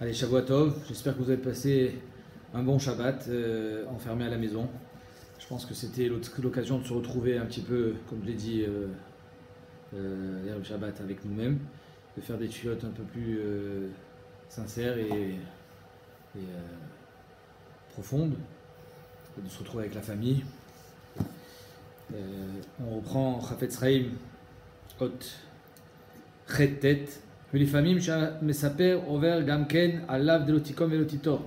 Allez, Shavua Tov, j'espère que vous avez passé un bon Shabbat enfermé à la maison. Je pense que c'était l'occasion de se retrouver un petit peu, comme je l'ai dit, le Shabbat avec nous-mêmes, de faire des tfilotes un peu plus sincères et profondes, de se retrouver avec la famille. On reprend Chafetz Chaim, Hot, Chet Tet. ולפעמים שמספר עובר גם כן עליו דלותיקום ולוטיטור.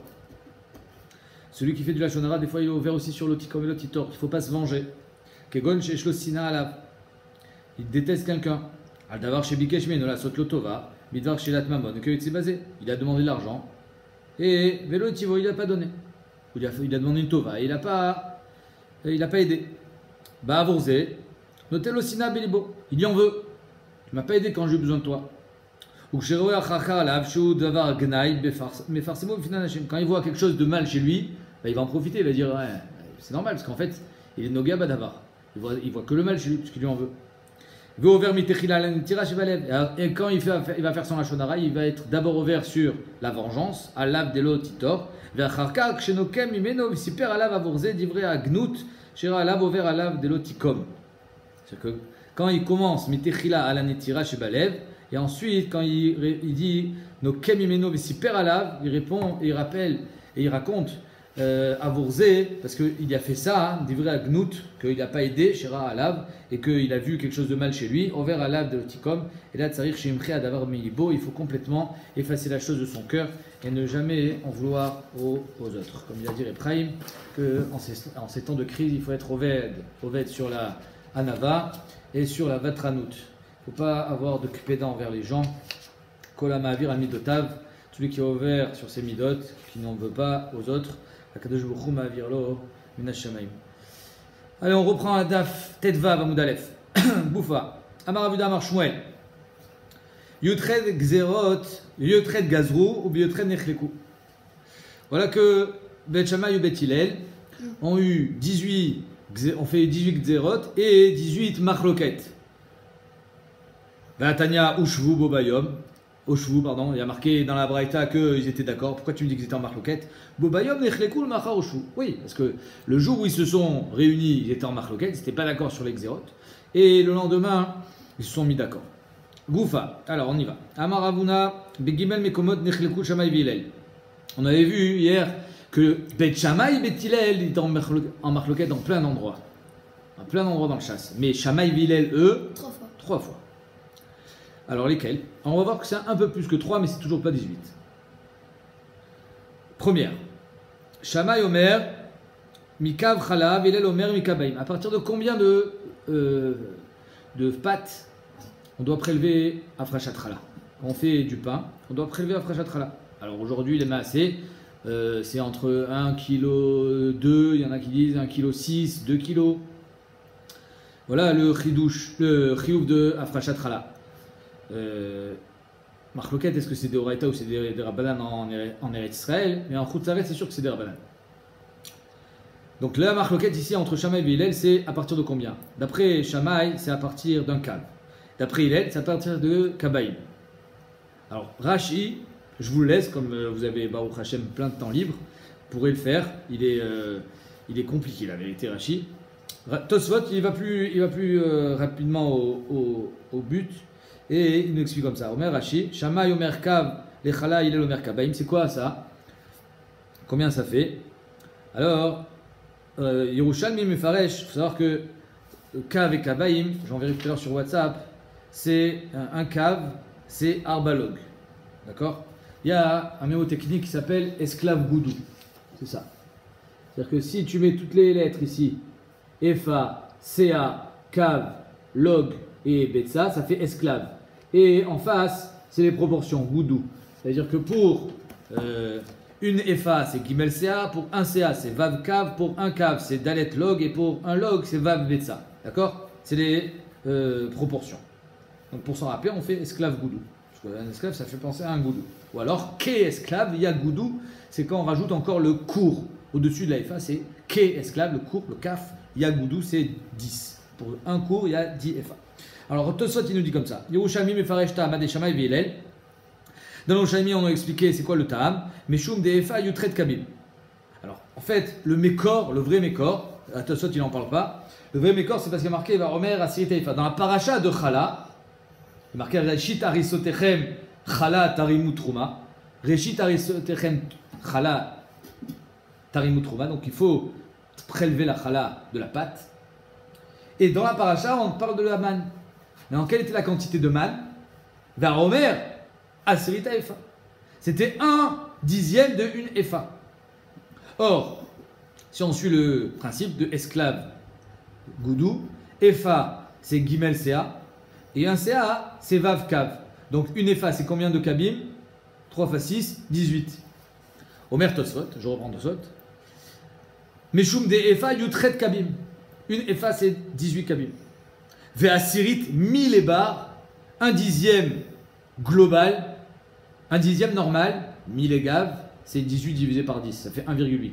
Celui qui fait du lachon hara, des fois il est ouvert aussi sur l'otikom et l'otitor. Il ne faut pas se venger. Kegon shesh lo sina alav. Il déteste quelqu'un. Al davar shebikesh meno la sot lo tova, midvar shelat mamon que yotzi basé. Il a demandé de l'argent et velo tivo il n'a pas donné. Il a demandé une tova et il n'a pas aidé. Ba avorze, notel lo sina belibo. Il y en veut. Tu m'as pas aidé quand j'ai eu besoin de toi. Quand il voit quelque chose de mal chez lui, il va en profiter, il va dire ouais, c'est normal parce qu'en fait il est noga badavar. Il voit que le mal chez lui parce qu'il lui en veut. Et quand il va faire son lachon hara, il va être d'abord ouvert sur la vengeance, alav delo titor, c'est-à-dire que quand il commence mitechila ala netira shebalev, et ensuite, quand il dit no kemimeno vesiper alav, il répond et il rappelle et il raconte à Vourzé, parce qu'il a fait ça, d'ivré à Gnout, qu'il n'a pas aidé Shira alav et qu'il a vu quelque chose de mal chez lui, envers alav de l'otikom, et là tsarir shimche adavar meibo, il faut complètement effacer la chose de son cœur et ne jamais en vouloir aux autres. Comme il a dit Ephraim, qu'en ces temps de crise, il faut être oved sur la anava et sur la vatranout. Il ne faut pas avoir de kupéda envers les gens. Kolama avir al midotav, celui qui est ouvert sur ses midot, qui n'en veut pas aux autres. Akadosh Baruch Hu ma'avir lo min hashamayim. Allez, on reprend la daf Tetvav Amud Aleph. Boufa. Amar Avuda Amar Shmuel. Yotred Gzerot, Yotred Gazrou ou Yotred Nechleku. Voilà que Bet Shammai ou Bet Hillel ont eu 18 Gzerot et 18 Machloket. Tanya Ushvu Bobayom. Ushvu, pardon, il y a marqué dans la Braïta qu'ils étaient d'accord. Pourquoi tu me dis qu'ils étaient en marloquette? Bobayom Nechlekul Machar Ushvu. Oui, parce que le jour où ils se sont réunis, ils étaient en marloquette, ils n'étaient pas d'accord sur les Xérot. Et le lendemain, ils se sont mis d'accord. Goufa, alors on y va. Amar Avuna, Begimel Mekomot Nechlekul Shammai V'Hillel. On avait vu hier que Bet Shammai et Bet Hillel étaient en marloquette en plein d'endroits. En plein d'endroits dans le chasse. Mais Shammai V'Hillel, eux, 3 fois. Alors lesquels? On va voir que c'est un peu plus que 3, mais c'est toujours pas 18. Première. Shammai Omer, Mikav Chalav, Hillel Omer, Mikabaim. À partir de combien de pâtes on doit prélever à Frachatchala? On fait du pain, on doit prélever à Frachatchala. Alors aujourd'hui, les massés, c'est entre 1,2 kg, il y en a qui disent 1,6 kg, 2 kg. Voilà le chidouche, le chiouf de Afrachatchala. Marloquette, est-ce que c'est des Oraïta ou c'est des Rabbanan en Eretz Israël? Mais en Chutzaret, c'est sûr que c'est des Rabbanan. Donc la Marloquette ici entre Shammai et Hillel, c'est à partir de combien? D'après Shammai, c'est à partir d'un Kav. D'après Hillel, c'est à partir de Kabaïm. Alors Rashi, je vous le laisse, comme vous avez Baruch Hashem plein de temps libre, vous pourrez le faire. Il est compliqué la vérité, Rashi. Tosfot, il va plus rapidement au but. Et il nous explique comme ça. Omer Rashi, Shammai Omer Kav, Lechala Hillel Omer Kabaim. C'est quoi ça? Combien ça fait? Alors, Yerushalmi Mefaresh, il faut savoir que Kav et Kabaim, j'en verrai tout à l'heure sur WhatsApp, c'est un Kav, c'est Arbalog. D'accord? Il y a un mémo technique qui s'appelle esclave goudou. C'est ça. C'est-à-dire que si tu mets toutes les lettres ici, Efa, Ca, Kav, Log et Betsa, ça fait esclave. Et en face, c'est les proportions, goudou. C'est-à-dire que pour une Efa, c'est Gimel Ca, pour un Ca, c'est Vav Kav, pour un Kav, c'est Dalet Log, et pour un Log, c'est Vav Betsa. D'accord? C'est les proportions. Donc pour s'en rappeler, on fait esclave goudou. Parce qu'un esclave, ça fait penser à un goudou. Ou alors, Ke esclave, il y a goudou, c'est quand on rajoute encore le cours. Au-dessus de la Efa, c'est Ke esclave, le cours, le Kaf, il y a goudou, c'est 10. Pour un cours, il y a 10 Efa. Alors, Tosfot, il nous dit comme ça. Yerushalmi Mefaresh Ta'amad Shammai V'Hillel. Dans l'Oshaimi, on a expliqué c'est quoi le Ta'am. Meshum De'efa Yutret Kabim. Alors, en fait, le Mekor, le vrai Mekor, à Tosot, il n'en parle pas. Le vrai Mekor, c'est parce qu'il y a marqué Varomer Asiri Taïfa. Dans la paracha de Chala, il y a marqué Reshit Arisotechem Chala Tarimut Trouma. Reshit Arisotechem Chala Tarimut Trouma. Donc, il faut prélever la Chala de la pâte. Et dans la paracha, on parle de la manne. Mais en quelle était la quantité de manne? Varomer Asiri Taïfa. C'était 1/10 de une Efa. Or, si on suit le principe de esclave goudou, Efa c'est Gimel Ca, et un Ca c'est Vav Kav. Donc une Efa c'est combien de Kabim? 3 x 6, 18. Omer Tosfot, je reprends Tosfot. Meshum de Efa Yutret Kabim. Une Efa c'est 18 Kabim. Ve'asirit 1000 ebar, 1/10 global, 1/10 normal, 1000 egav, c'est 18 divisé par 10, ça fait 1,8.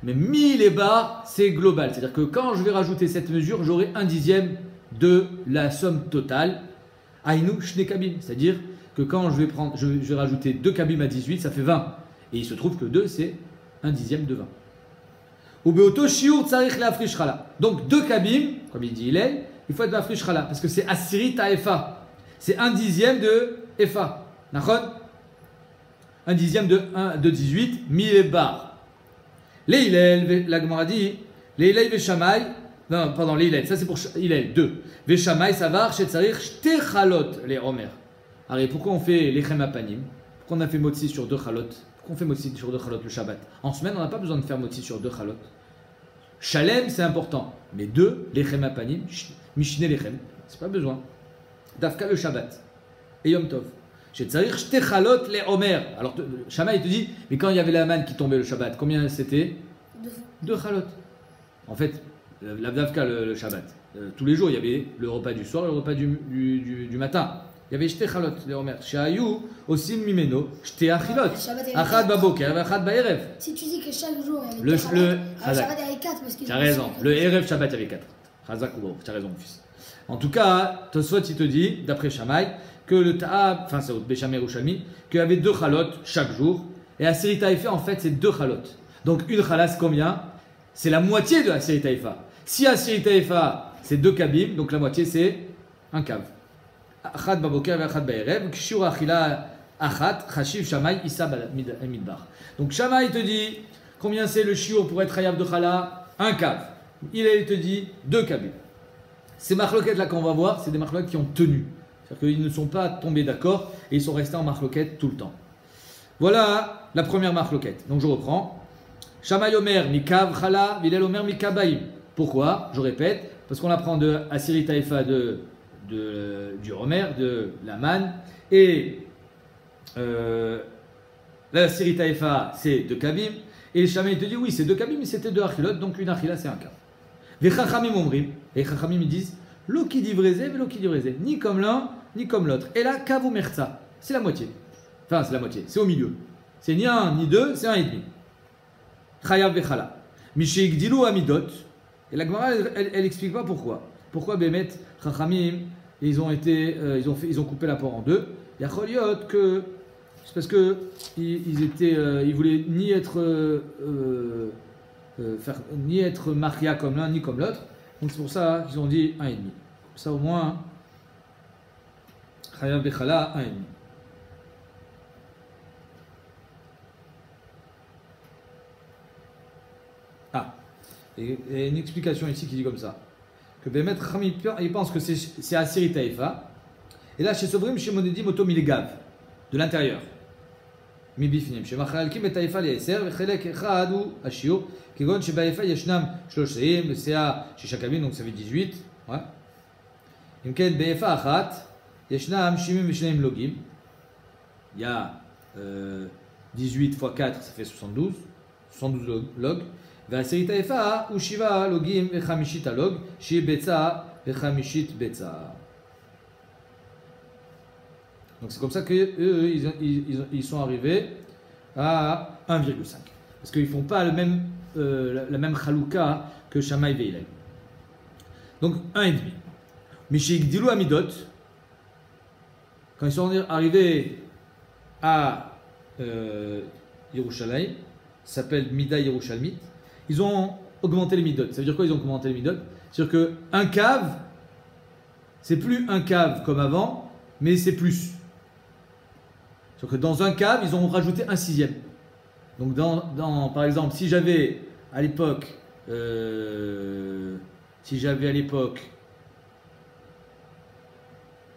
Mais 1000 ebar, c'est global. C'est-à-dire que quand je vais rajouter cette mesure, j'aurai 1/10 de la somme totale. Aïnou shne kabim. C'est-à-dire que quand je vais rajouter 2 kabim à 18, ça fait 20. Et il se trouve que 2, c'est 1/10 de 20. Ubeoto shiur tsarich le'afrish chala. Donc 2 kabim, comme il dit Hillel, il faut être l'afrish chala. Parce que c'est asirit à efa. C'est 1/10 de efa. Nachon? 1/10 de 18, 1000 bar. Les Hillel, la Gemara dit, les Hillel Veshamay, non, pardon, les Hillel, ça c'est pour Hillel, 2. Veshamay, Savar, Shetzarich, Shtechalot, les Omer. Alors pourquoi on fait l'Echem Apanim? Pourquoi on a fait Motzi sur 2 chalot? Pourquoi on fait Motzi sur 2 chalot le Shabbat? En semaine, on n'a pas besoin de faire Motzi sur 2 chalot. Shalem, c'est important. Mais 2, l'Echem Apanim, Mishne l'Echem, c'est pas besoin. Dafka le Shabbat. Et Yom Tov. Shetzarich Shtechalot les Omer. Alors, Shammai il te dit, mais quand il y avait la manne qui tombait le Shabbat, combien c'était? 2 chalot. En fait, l'Avdavka le Shabbat. Tous les jours, il y avait le repas du soir et le repas du matin. Il y avait Shtechalot les Omer. Shayu osim mimeno Shteachilot. Achad baboker, achad baerev. Si tu dis que chaque jour il y avait 4 le Shabbat il y avait 4 parce que tu as raison. Le Erev Shabbat il y avait 4. Chazak ou tu as raison mon fils. En tout cas, Tosfot il te dit, d'après Shammai, que le Ta'ab, enfin c'est au Béchamé Rouchami, qu'il y avait 2 chalot chaque jour. Et à Asiri Taïfa, en fait, c'est 2 chalot. Donc une chala, c'est combien? C'est la moitié de Asiri Taïfa. Si Asiri Taïfa, c'est 2 kabim, donc la moitié, c'est un kav. Achad baboker et achad baerev, kshur achila achat, chashiv shamay, issa midbar. Donc Shammai te dit, combien c'est le shiur pour être hayab de chala? Un kav. Il te dit 2 kabim. Ces marloquettes là qu'on va voir, c'est des marloquettes qui ont tenu. C'est-à-dire qu'ils ne sont pas tombés d'accord et ils sont restés en marloquette tout le temps. Voilà la première marloquette. Donc je reprends. Shammai Omer mikav chala, Hillel Omer mikabaim. Pourquoi? Je répète, parce qu'on apprend de Asiri Taïfa du Romer, de la manne, et la Asiri Taïfa c'est 2 kabim, et Shammai te dit oui c'est 2 kabim, mais c'était 2 achilot, donc une achila c'est un kav. Les chachamim omrim, et chachamim ils disent lo qui dit vrezé, vélo qui dit vrezé, ni comme l'un, ni comme l'autre. Et là, kavu merza, c'est la moitié. Enfin, c'est la moitié, c'est au milieu. C'est ni 1 ni 2, c'est 1,5. Chayav vechala. Mishik dilou amidot. Et la Gemara, elle explique pas pourquoi. Pourquoi Bémet, chachamim, ils ont coupé la porte en 2. Il y a choliot que c'est parce que ils voulaient ni être maria comme l'un ni comme l'autre. Donc c'est pour ça qu'ils ont dit 1,5. Comme ça au moins, Chayav Bechala 1,5. Ah, et une explication ici qui dit comme ça. Que Bémet Chami, il pense que c'est Asiri Taïfa. Et là, chez Sovrim, chez Monedim, Oto Milgav, de l'intérieur. מבפנים, שמחלקים את העיפה ל10 וחלק אחד הוא השיעור, כגון שבעיפה ישנם 30, בשיאה 6 קבין, donc ça fait 18, ouais. אם כן, בעיפה אחת ישנם 72 לוגים, il y a 18 x 4, ça fait 72 לוג, והעשירית העיפה הוא 7 לוגים וחמישית הלוג, שהיא ביצה וחמישית ביצה. Donc c'est comme ça qu'eux, ils sont arrivés à 1,5. Parce qu'ils ne font pas la même chalouka que Shammai et Hillel. Donc 1,5. Mais chez Gdilou Amidot, quand ils sont arrivés à Yerushalayim, s'appelle Mida Yerushalmit. Ils ont augmenté les midot. Ça veut dire quoi ils ont augmenté les midot? C'est-à-dire qu'un cave, c'est plus un cave comme avant, mais c'est plus. C'est-à-dire que dans un cave, ils ont rajouté un sixième. Donc par exemple, si j'avais à l'époque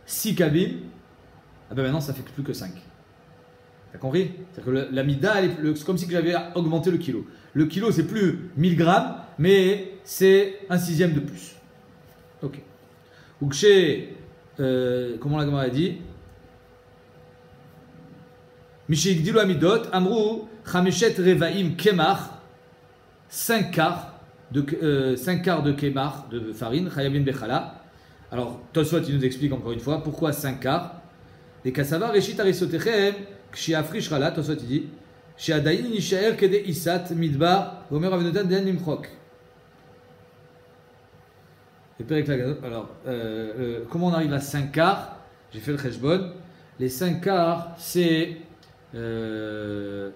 6 cabines, ah ben maintenant ça fait plus que 5. T'as compris? C'est-à-dire que la mida, c'est comme si j'avais augmenté le kilo. Le kilo, c'est plus 1000 grammes, mais c'est un sixième de plus. Ok. Ou que chez, comment la Gemara a dit, Mishik Dilo Amidot, Amrou, Chameshet Revaim Kemach, 5 quarts de Kemach, de farine, Chayavin Bechala. Alors, Tosfot, il nous explique encore une fois pourquoi 5 quarts. Les Kassava, Reshit Arisotechem, Kshi Afrish Rala, Tosfot, il dit, Chez Adaïn Nishaer Kede Isat Midbar, Gomer Avenotan Den Nimchok. Alors, comment on arrive à 5 quarts? J'ai fait le cheshbon. Les 5 quarts, c'est. Eh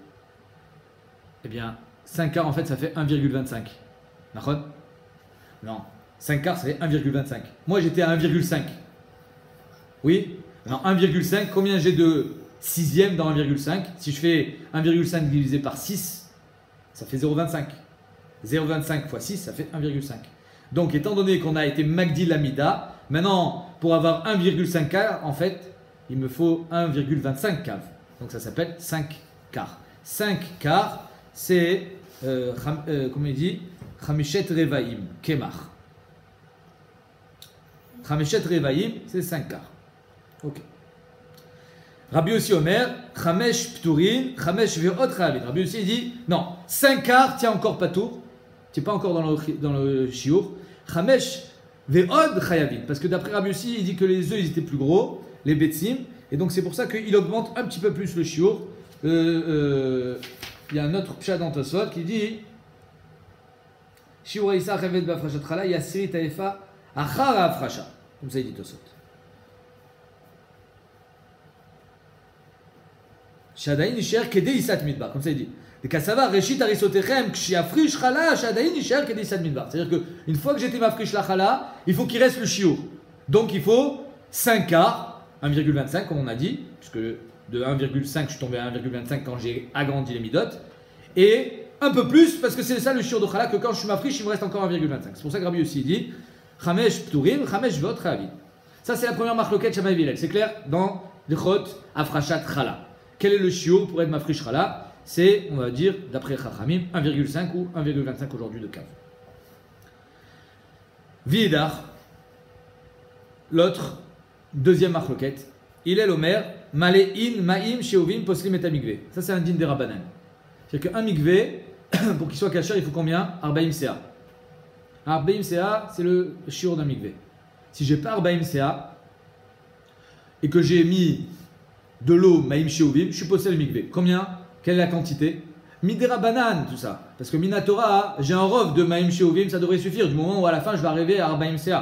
bien, 5 quarts, en fait, ça fait 1,25. D'accord? Non. 5 quarts, ça fait 1,25. Moi, j'étais à 1,5. Oui? Alors, 1,5, combien j'ai de sixième dans 1,5? Si je fais 1,5 divisé par 6, ça fait 0,25. 0,25 fois 6, ça fait 1,5. Donc, étant donné qu'on a été Magdi Lamida, maintenant, pour avoir 1,5 quart, en fait, il me faut 1,25 caves. Donc, ça s'appelle 5 quarts. 5 quarts, c'est, comment il dit, Chamishet Revaim, Kemach. Chamishet Revaim, c'est 5 quarts. Ok. Rabbi aussi Omer, Chamesh Pturin, Chamesh Ve'ot Chavin. Rabbi aussi dit, non, 5 quarts, tiens encore pas tour. Tu n'es pas encore dans le shiur. Chamesh ve'od chayavin. Parce que d'après Rabbi aussi, il dit que les œufs ils étaient plus gros, les betsim. Et donc c'est pour ça qu'il augmente un petit peu plus le shiur. Il y a un autre pshat dans Tosfot qui dit Shiur Isa Chavet Bafrashat Chala Yasiri Taefa Achara Afrasha. Comme ça il dit Tosfot. Shadaïn Isher Kede Isat Midbar. Comme ça il dit. Les Kassava, Reshit Arisotechem, Kshi Afrish Chala, Shadaïn Isher Kede Isat Midbar. C'est-à-dire qu'une fois que j'étais mafrish la Chala, il faut qu'il reste le shiur. Donc il faut 5 quarts, 1,25 comme on a dit, puisque de 1,5 je suis tombé à 1,25 quand j'ai agrandi les midot, et un peu plus parce que c'est ça le shiur de Chala, que quand je suis mafrish il me reste encore 1,25. C'est pour ça que Rabbi aussi dit Chamesh Pturim, Chamesh Ve'ot Chavin. Ça c'est la première marloquette Shammai Villel. C'est clair dans Lechot Afrashat Chala. Quel est le shiur pour être mafrish Chala? C'est, on va dire, d'après Chachamim, 1,5 ou 1,25 aujourd'hui de cave. Vidar, l'autre, deuxième marloquette, il est l'omer, Malé in ma'im sheovim poslim et amigve. Ça c'est un din des Rabbanan. C'est-à-dire qu'un migve, pour qu'il soit kasher, il faut combien? Arbaim Sea. Arbaim Sea, c'est le shiur d'un migve. Si j'ai pas Arbaim Sea, et que j'ai mis de l'eau ma'im sheovim, je suis possède le migve. Combien? Quelle est la quantité? Midera banane, tout ça. Parce que Minatora, j'ai un rov de Maïm Sheovim, ça devrait suffire du moment où à la fin je vais arriver à Arbaim Sea.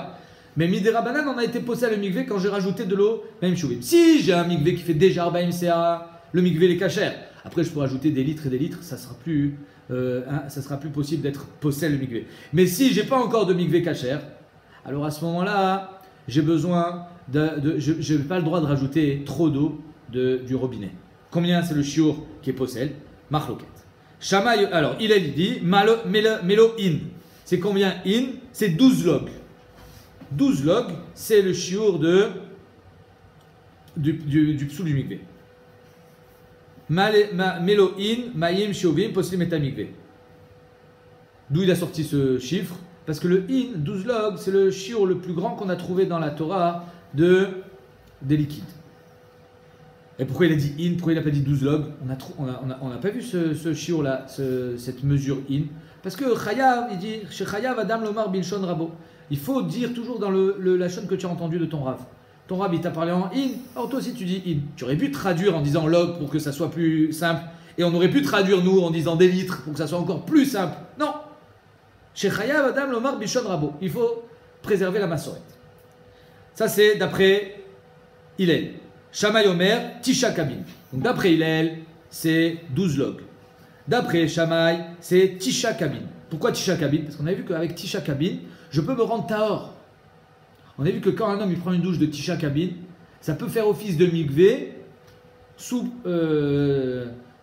Mais Midera banane, on a été posé à le migvé quand j'ai rajouté de l'eau Maïm Sheovim. Si j'ai un migvé qui fait déjà Arbaim Sea, le migvé les cachère. Après je pourrais ajouter des litres et des litres, ça sera plus possible d'être posé le migvé. Mais si j'ai pas encore de migvé cachère, alors à ce moment-là, j'ai besoin je n'ai pas le droit de rajouter trop d'eau du robinet. Combien c'est le shiur qui est possède? Marloket. Shamaï, alors il dit Melo in. C'est combien in? C'est 12 log. 12 log, c'est le shiur du psou du mikvé. Melo in, Mayim Shiovim, poslim et mikvé. D'où il a sorti ce chiffre? Parce que le in, 12 log, c'est le shiur le plus grand qu'on a trouvé dans la Torah des liquides. Et pourquoi il a dit in? Pourquoi il n'a pas dit 12 log? On n'a pas vu ce shiur là, cette mesure in. Parce que Chayav, il dit chez Chayav Adam Lomar Bilshon Rabo. Il faut dire toujours dans la chaîne que tu as entendu de ton Rav. Ton Rav il t'a parlé en in, alors toi aussi tu dis in. Tu aurais pu traduire en disant log pour que ça soit plus simple. Et on aurait pu traduire nous en disant des litres pour que ça soit encore plus simple. Non! Chez Chayav Adam Lomar Bilshon Rabo. Il faut préserver la massorette. Ça c'est d'après Hillel. Shammai Omer, Tisha Kabin. Donc d'après Hillel, c'est 12 logs. D'après Shammai, c'est Tisha Kabin. Pourquoi Tisha Kabin? Parce qu'on a vu qu'avec Tisha Kabin, je peux me rendre Tahor. On a vu que quand un homme il prend une douche de Tisha Kabin, ça peut faire office de mikvé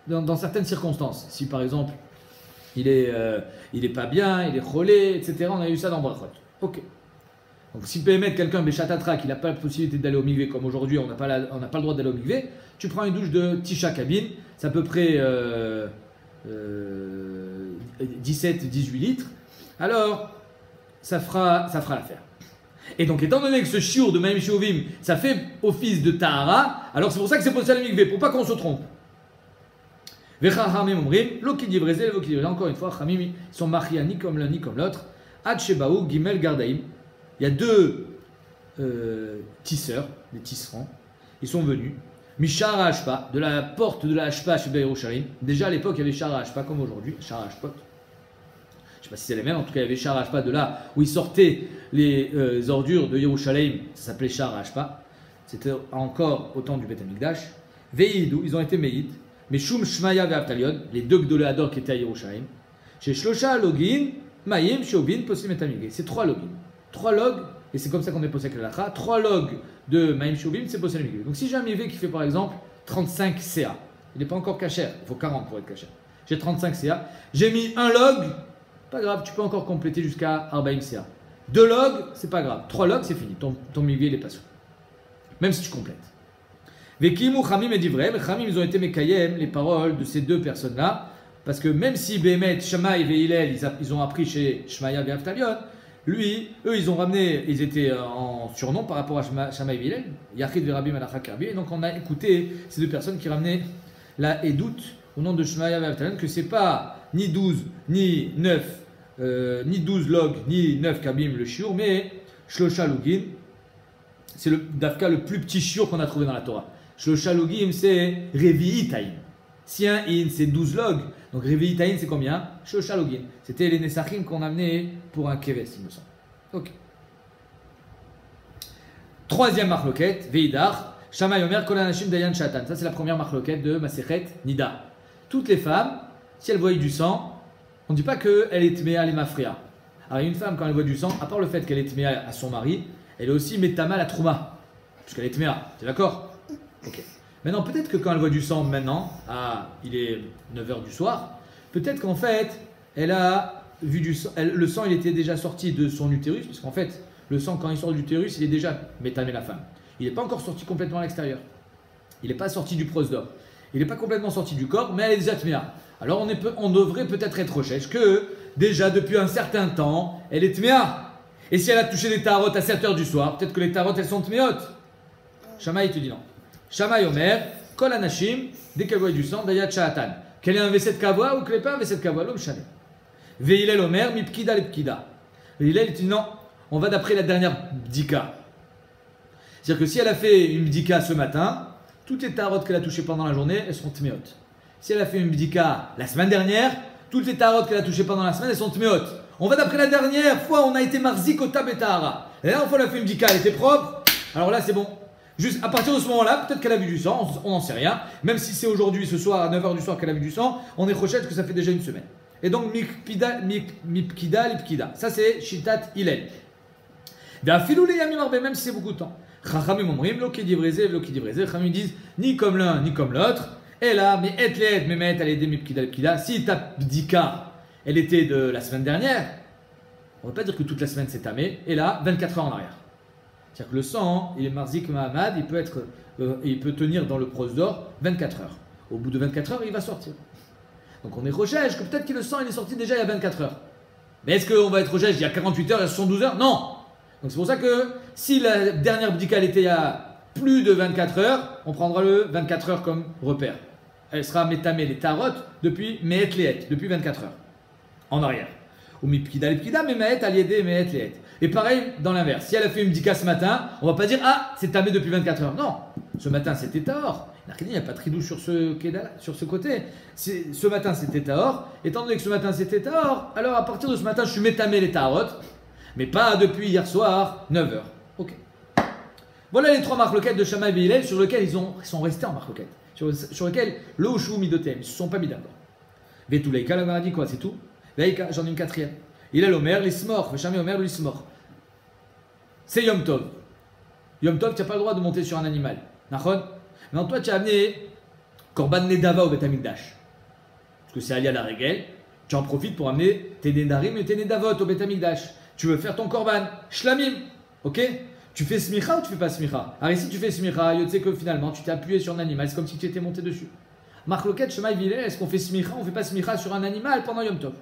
dans certaines circonstances. Si par exemple, il est pas bien, il est cholé, etc. On a eu ça dans Brachot. Ok. Donc si Bémet, quelqu'un, Béchatatra, qui n'a pas la possibilité d'aller au mikvé, comme aujourd'hui, on n'a pas le droit d'aller au mikvé, tu prends une douche de Tisha Kabin, c'est à peu près 17-18 litres, alors ça fera l'affaire. Et donc, étant donné que ce chiour de Maïm Shovim, ça fait office de Tahara, alors c'est pour ça que c'est pour ça le mikvé, pour pas qu'on se trompe. Encore une fois, Chamim, ils sont mariés ni comme l'un ni comme l'autre. Ad Shebaou, Gimel Gardaim. Il y a deux tisseurs, des tisserands. Ils sont venus. Mishar Hashpa, de la porte de la Hashpa chez Yerushalayim. Déjà à l'époque, il y avait Shara Hashpa comme aujourd'hui. Shara Hashpot. Je ne sais pas si c'est les mêmes, en tout cas, il y avait Shara Hashpa de là où ils sortaient les ordures de Yerushalayim. Ça s'appelait Shara Hashpa. C'était encore au temps du Beth Amikdash. Veidou, ils ont été Meïd. Mais Shum Shmaya Ve'Avtalion, les deux Gdoléador qui étaient à Yerushalayim. Chez Shlosha Login, Mayim, Shobin, Posim et Tamigé. C'est 3 login. 3 logs, et c'est comme ça qu'on est posé avec la lacha. 3 logs de Mayim Shobin, c'est posé avec le. Donc si j'ai un mikvé qui fait par exemple 35 CA, il n'est pas encore cachère, il faut 40 pour être cachère. J'ai 35 CA, j'ai mis un log, pas grave, tu peux encore compléter jusqu'à 40 CA. 2 logs, c'est pas grave. 3 logs, c'est fini, ton mikvé il est pas sous. Même si tu complètes. Vekimu Chamim et Divrei, les Chamim ils ont été Mekayem, les paroles de ces deux personnes-là, parce que même si Bémet, Shammai et Hillel, ils ont appris chez Shmaya et Avtalion, eux ils ont ramené, ils étaient en surnom par rapport à Shammai et Hillel, Yachid Verabim Alachak Karbi, et donc on a écouté ces deux personnes qui ramenaient la Edout au nom de Shmaya et Avtalion, que c'est pas ni 12, ni 9, ni 12 logs, ni 9 kabim le shiur, mais Shlosha Lugin, c'est le Dafka le plus petit shiur qu'on a trouvé dans la Torah. Shlosha Lugim, c'est Revi'i Taïm. Si un in, c'est 12 logs, donc Revi'i Taïm, c'est combien? Shlosha Lugim. C'était les Nesachim qu'on amenait pour un Keves, il me semble. Ok. Troisième marloquette, Veidar, Shammai Omer, Kol Anashim Dayan Shatan. Ça, c'est la première marloquette de Masechet Nida. Toutes les femmes, si elles voient du sang, on ne dit pas qu'elle est tméa les mafria. Alors, une femme, quand elle voit du sang, à part le fait qu'elle est tméa à son mari, elle est aussi metama la trouma. Puisqu'elle est tméa. Tu es d'accord? Ok. Maintenant, peut-être que quand elle voit du sang maintenant, il est 9h du soir, peut-être qu'en fait, elle a vu du sang, le sang il était déjà sorti de son utérus, parce qu'en fait, le sang quand il sort de l'utérus, il est déjà métamé la femme. Il n'est pas encore sorti complètement à l'extérieur. Il n'est pas sorti du prosdor. Il n'est pas complètement sorti du corps, mais elle est déjà tméa. Alors on devrait peut-être être recherche que déjà depuis un certain temps, elle est tméa. Et si elle a touché des tarotes à 7h du soir, peut-être que les tarotes elles sont tméotes. Shammai te dit non. Shammai Omer, Kol Anashim, dès qu'elle voit du sang, Dayat Sha'atan. Qu'elle ait un WC de kavwa ou qu'elle n'ait pas un WC de kavwa, l'homme chané. Ve'ilel Omer, mi pkida le pkida. Ve'ilel dit non, on va d'après la dernière bdika. C'est-à-dire que si elle a fait une bdika ce matin, toutes les tarotes qu'elle a touchées pendant la journée, elles seront tméotes. Si elle a fait une bdika la semaine dernière, toutes les tarotes qu'elle a touchées pendant la semaine, elles sont tméotes. On va d'après la dernière fois, on a été marzik au tabetahara. La dernière fois, on a fait une bdika, elle était propre, alors là c'est bon. Juste à partir de ce moment-là, peut-être qu'elle a vu du sang, on n'en sait rien. Même si c'est aujourd'hui, ce soir, à 9h du soir qu'elle a vu du sang, on est rochette que ça fait déjà une semaine. Et donc, mipkida, lipkida. Ça, c'est Shitat Hillel. Même si c'est beaucoup de temps. Chachamim omrim, lo ki divreze, lo ki divreze. Chachamim disent, ni comme l'un, ni comme l'autre. Et là, mais et let, mais elle est des mipkida, lipkida. Si ta bdika, elle était de la semaine dernière, on ne va pas dire que toute la semaine c'est tamé. Et là, 24 heures en arrière. C'est-à-dire que le sang, il est marzik mahamad, il peut tenir dans le prosdor 24 heures. Au bout de 24 heures, il va sortir. Donc on est recherche que peut-être que le sang il est sorti déjà il y a 24 heures. Mais est-ce qu'on va être recherche il y a 48 heures, il y a 72 heures? Non. Donc c'est pour ça que si la dernière bdika était il y a plus de 24 heures, on prendra le 24 heures comme repère. Elle sera métamée les tarot depuis me'et le'et, depuis 24 heures. En arrière. Ou mipkida l'ipkida, mais me'et aliédé, me'et le'et. Et pareil, dans l'inverse, si elle a fait une bdika ce matin, on va pas dire « Ah, c'est tamé depuis 24 heures ». Non, ce matin c'était tahor. Il n'y a pas de tridou sur ce côté. Ce matin c'était tahor. Étant donné que ce matin c'était tahor, alors à partir de ce matin je suis métamé les tahorot, mais pas depuis hier soir, 9h. Ok. Voilà les trois marloquettes de Shammai et Hillel sur lesquelles ils sont restés en marloquette. Sur lesquelles le Houchou Midotem, ils ne se sont pas mis d'accord. Vetouleika, la dit quoi? C'est tout. Veika, j'en ai une quatrième. Hillel Omer, l'Ismor. Shammai Omer, l'Ismor. C'est Yom Tov. Yom Tov, tu n'as pas le droit de monter sur un animal. Nachon? Maintenant, toi, tu as amené Korban Nedava au Beth Amikdash. Parce que c'est allié à la règle. Tu en profites pour amener tes Nedarim et tes Nedavot au Beth Amikdash. Tu veux faire ton Korban. Shlamim. Ok? Tu fais smicha ou tu fais pas smicha? Alors ici tu fais smicha, tu sais que finalement tu t'es appuyé sur un animal, c'est comme si tu étais monté dessus. Marloquet, Shammai Hillel, est-ce qu'on fait smicha ou on fait pas smicha sur un animal pendant Yom Tov?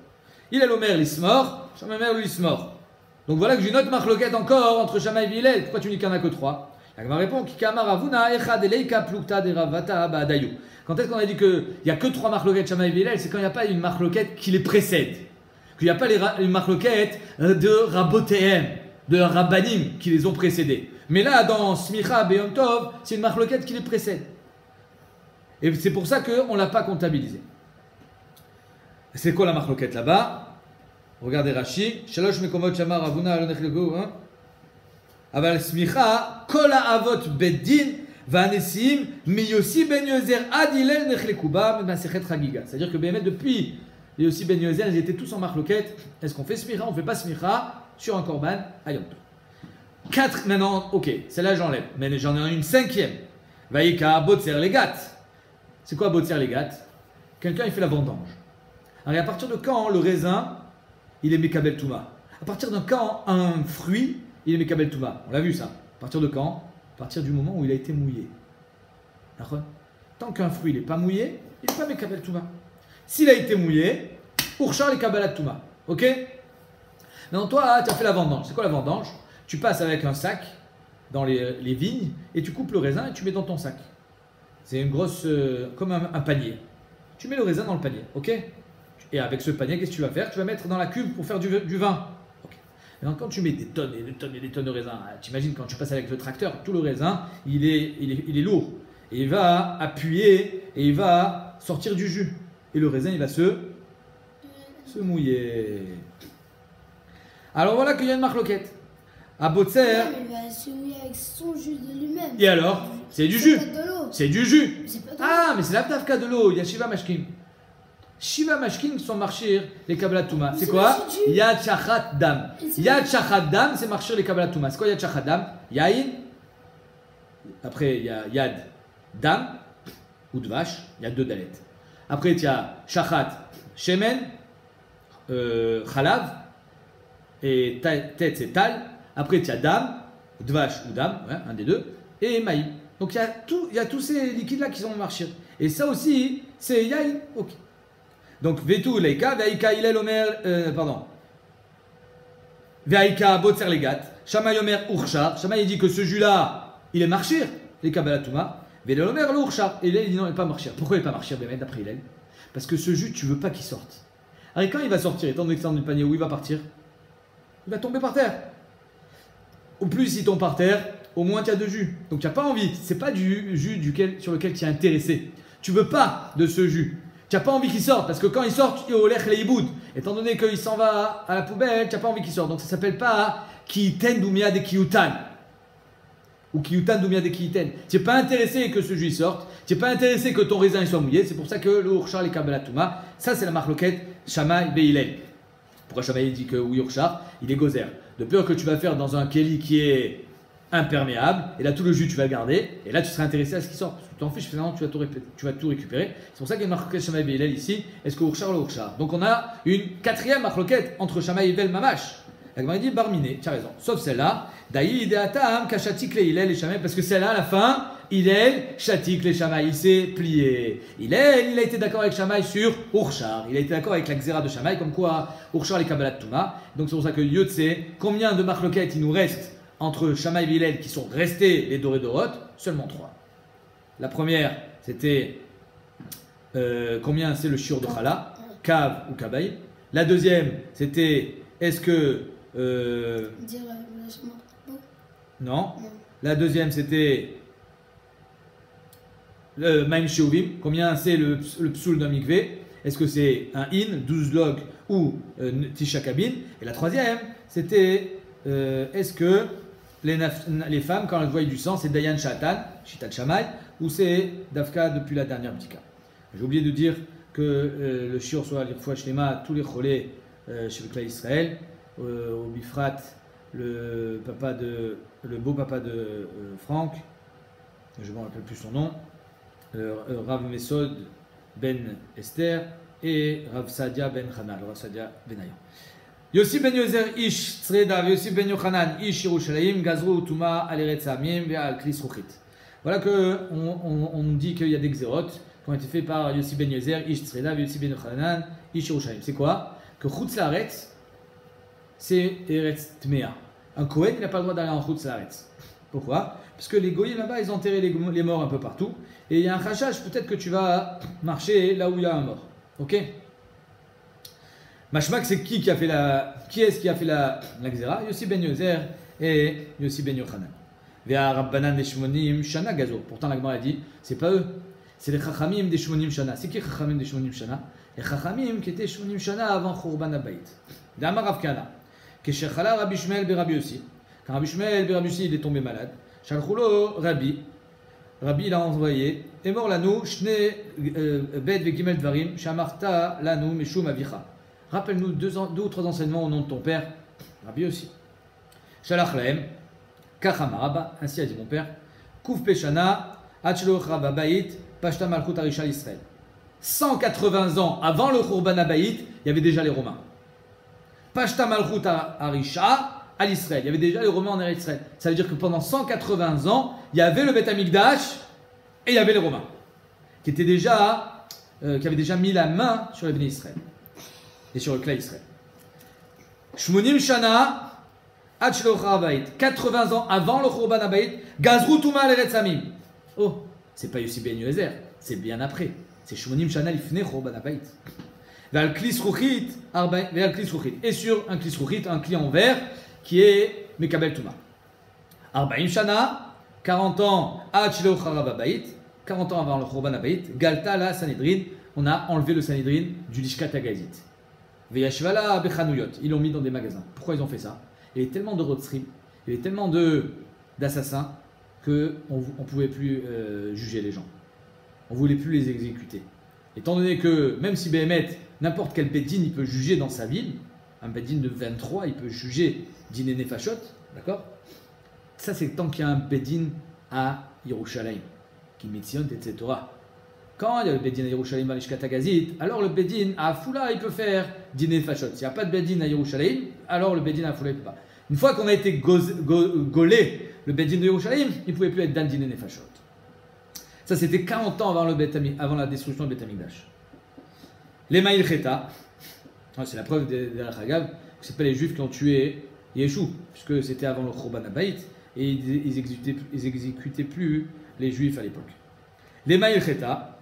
Il est l'Omer l'Ismor, Shammai Omer l'Ismor. Donc voilà que j'ai une autre marloquet encore entre Shammai et Hillel. Pourquoi tu dis qu'il n'y en a que trois? La Gemara répond quand est-ce qu'on a dit qu'il n'y a que trois marloquettes Shammai et Hillel? C'est quand il n'y a pas une marloquette qui les précède. Qu'il n'y a pas une marloquette de Rabotéem, de Rabbanim qui les ont précédés. Mais là, dans Smicha Beyom Tov, c'est une marloquette qui les précède. Et c'est pour ça qu'on ne l'a pas comptabilisé. C'est quoi la marloquette là-bas? Regardez Rashi. Shalosh mekomot shamar avuna alonech lego. Aval Smicha kol ha'avot beddin va'anesim miyosi ben yozer ad Hillel nechlekuba masechet chagiga. C'est-à-dire que Béhémet, depuis Yossi ben Yozer, ils étaient tous en marloquette. Est-ce qu'on fait Smicha? On ne fait pas Smicha sur un korban à Yom Tov. 4, maintenant, ok, celle-là j'enlève, mais j'en ai une cinquième. Vaïka, Botzer Legat. C'est quoi Botzer Legat? Quelqu'un il fait la vendange. Alors à partir de quand le raisin, il est Mekabel Touma? À partir de quand un fruit, il est Mekabel Touma? On l'a vu ça. À partir de quand? À partir du moment où il a été mouillé. Tant qu'un fruit n'est pas mouillé, il n'est pas Mekabel Touma. S'il a été mouillé, Urshar les Kabbalat Touma. Ok? Maintenant, toi, tu as fait la vendange. C'est quoi la vendange? Tu passes avec un sac dans les vignes et tu coupes le raisin et tu mets dans ton sac. C'est une grosse, comme un panier. Tu mets le raisin dans le panier, ok? Et avec ce panier, qu'est-ce que tu vas faire? Tu vas mettre dans la cuve pour faire du vin. Okay. Maintenant, quand tu mets des tonnes et des tonnes et des tonnes de raisin, t'imagines quand tu passes avec le tracteur, tout le raisin, il est lourd. Et il va appuyer et il va sortir du jus. Et le raisin, il va se mouiller. Alors voilà qu'il y a une marloquette. À Botzer. Il va se mouiller avec son jus de lui-même. Et alors? C'est du jus. C'est du jus. Ah, mais c'est la tafka de l'eau. Il y a Shiva Mashkin. Shiva Mashkin sont marchir les Kabbalat Touma. C'est quoi? Yad Shachat Dam. Yad Shachat Dam, c'est marchir les Kabbalat Touma. C'est quoi Yad Shachat Dam? Yaïn. Après, il y a Yad Dam ou de vache. Il y a deux dalettes. Après, il y a Shachat Shemen, Chalav. Et tête, c'est Tal. Après, il y a Dam, Dvash ou Dam, ouais, un des deux. Et Maïm. Donc, il y a tous ces liquides-là qui sont marchés. Et ça aussi, c'est Yaïn. Ok. Donc, Vetou Leika, Veika Hillel Omer, pardon. Veika Botzer Legat, Shammai Omer Urshar. Shammai dit que ce jus-là, il est marchir, les Kabbalat Touma. Hillel Omer le Urshar. Et Hillel dit non, il n'est pas marchir. Pourquoi il n'est pas marchir, d'après Hillel? Parce que ce jus, tu ne veux pas qu'il sorte. Alors, quand il va sortir, étant donné que c'est dans le panier, où il va partir? Il va tomber par terre. Au plus, s'il tombe par terre, au moins tu as de jus. Donc tu n'as pas envie. Ce n'est pas du jus sur lequel tu es intéressé. Tu ne veux pas de ce jus. Tu n'as pas envie qu'il sorte. Parce que quand il sort, il olech leiboud. Étant donné qu'il s'en va à la poubelle, tu n'as pas envie qu'il sorte. Donc ça ne s'appelle pas kiiten doumia de kiutan. Ou kiutan doumia de kiiten. Tu n'es pas intéressé que ce jus sorte. Tu n'es pas intéressé que ton raisin soit mouillé. C'est pour ça que le urshar, les Kabbalat Touma, ça c'est la marloquette Shammai et Hillel. Pourquoi Shammai dit que Urshar, il est gozer? De peur que tu vas faire dans un keli qui est imperméable, et là tout le jus tu vas le garder, et là tu seras intéressé à ce qui sort. Parce que tu t'en fiches, finalement tu vas tout récupérer. C'est pour ça qu'il y a une marloquette Shammai et Hillel ici. Est-ce que Urshar ou Urshar? Donc on a une quatrième marloquette entre Shammai et Hillel Mamash. La Gemara dit Barminé, tu as raison. Sauf celle-là, Daï Ideatam, Kashatik le Hillel et Shammai, parce que celle-là à la fin, Hillel, Shatik les Shammai, il s'est plié. Hillel, il a été d'accord avec Shammai sur Urshar. Il a été d'accord avec la Xéra de Shammai, comme quoi Urshar les Kabbalat Touma. Donc c'est pour ça que Yotse, combien de marloquettes il nous reste entre Shammai et Hillel qui sont restés les Doré Dorot? Seulement 3. La première, c'était combien c'est le shiur de Chala, Kav ou Kabaï. La deuxième, c'était est-ce que. Non. La deuxième, c'était. Le Maim Sheuvim, combien c'est le psoul d'un mikvé? Est-ce que c'est un in, 12 log ou tisha kabin? Et la troisième, c'était est-ce que les femmes, quand elles voient du sang, c'est Dayan Shatan, Shitat Shamay, ou c'est Dafka depuis la dernière Bdika. J'ai oublié de dire que le shiur soit l'irfouach shlema, tous les cholés chez le Klal Israël, au Bifrat, le beau papa de Franck, je ne me rappelle plus son nom, Rav Mesod ben Esther et Rav Sadia ben Hanan, Rav Sadia ben Ayan. Yossi ben Yozer ish Tzreda, Yossi ben Yochanan ish Yerushalayim, Gazru Tuma al-Eretz Amim ve al-Klis Ruchit. Voilà qu'on nous dit qu'il y a des xérotes qui ont été faits par Yossi ben Yozer ish Tzreda, Yossi ben Yochanan ish Yerushalayim. C'est quoi? Que Chutz Laaretz, c'est Eretz Tmea. Un Kohen, il n'a pas le droit d'aller en Chutz Laaretz. Pourquoi? Parce que les goyim là-bas, ils ont enterré les morts un peu partout. Et il y a un chachach, peut-être que tu vas marcher là où il y a un mort. Ok? Mashmak, c'est qui a fait est-ce qui a fait la xéra? Yossi ben Yozer et Yossi ben Yochanan. Vea Rabbanan des Shmonim Shana Gazo. Pourtant, la Gemara a dit, c'est pas eux. C'est les Chachamim des Shmonim Shana. C'est qui les Chachamim des Shmonim Shana? Les Chachamim qui étaient Shmonim Shana avant Khurban Abayit. D'Amar Rav Kana. Keshechala Rabbi Shmuel be Rabbi Yossi. Quand Rabbi Shmuel be Rabbi Yossi, il est tombé malade. Shalchulo Rabbi. Rabbi l'a envoyé. Et mort lanou, shne bed vegimel dvarim, shamarta lanou meshum avicha. Rappelle-nous deux ou trois enseignements au nom de ton père. Rabbi aussi. Shalach lahem, kachama rabba, ainsi a dit mon père. Kouf peshana, achlo chava bayit, pashta malchut arisha l'Israël. 180 ans avant le Khurban Abayit, il y avait déjà les Romains. Pashta malchut arisha à l'Israël. Il y avait déjà les Romains en Eretz Israël. Ça veut dire que pendant 180 ans, il y avait le Beth Amikdash et il y avait les Romains qui avaient déjà mis la main sur les Bnei Israël et sur le Klal Israël. Shmonim Shana, Ad Shlocha Abayit. 80 ans avant le Khurban Abayit, Gazru Tuma l'Eretz Amim. Oh, c'est pas Yossi ben Yozer, c'est bien après. C'est Shmonim Shana Lifnei Khurban Abayit. Ve'al Klis Ruchit, et sur un Klis Ruchit, un clé en verre, qui est Mekabel Touma. Arba'im Shana, 40 ans, Ad Shelo Charav Abayit, 40 ans avant le Khurban Abayit, Galta la Sanhedrin, on a enlevé le Sanhedrin du Lishkat Hagazit. Veyashvala Bechanuyot, ils l'ont mis dans des magasins. Pourquoi ils ont fait ça? Il y avait tellement de roadstream, il y avait tellement d'assassins qu'on ne pouvait plus juger les gens. On ne voulait plus les exécuter. Étant donné que, même si Béhémet, n'importe quel Bédin, il peut juger dans sa ville, un Bédin de 23, il peut juger Diné Nefashot, d'accord? Ça, c'est tant qu'il y a un Bédin à Yerushalayim, qui Mitzion, etc. Quand il y a le Bédin à Yerushalayim à l'Ishkat Hagazit, alors le Bédin à Afula, il peut faire Diné Nefashot. S'il n'y a pas de Bédin à Yerushalayim, alors le Bédin à Afula, il ne peut pas. Une fois qu'on a été gaulé, le Bédin de Yerushalayim, il ne pouvait plus être dans Diné Nefashot. Ça, c'était 40 ans avant la destruction de Beth Amikdash. Les Maïl Cheta, c'est la preuve des Hagav, que ce n'est pas les Juifs qui ont tué Yeshua, puisque c'était avant le Khurban Abayit, et ils exécutaient plus les Juifs à l'époque. Les Maïl Cheta,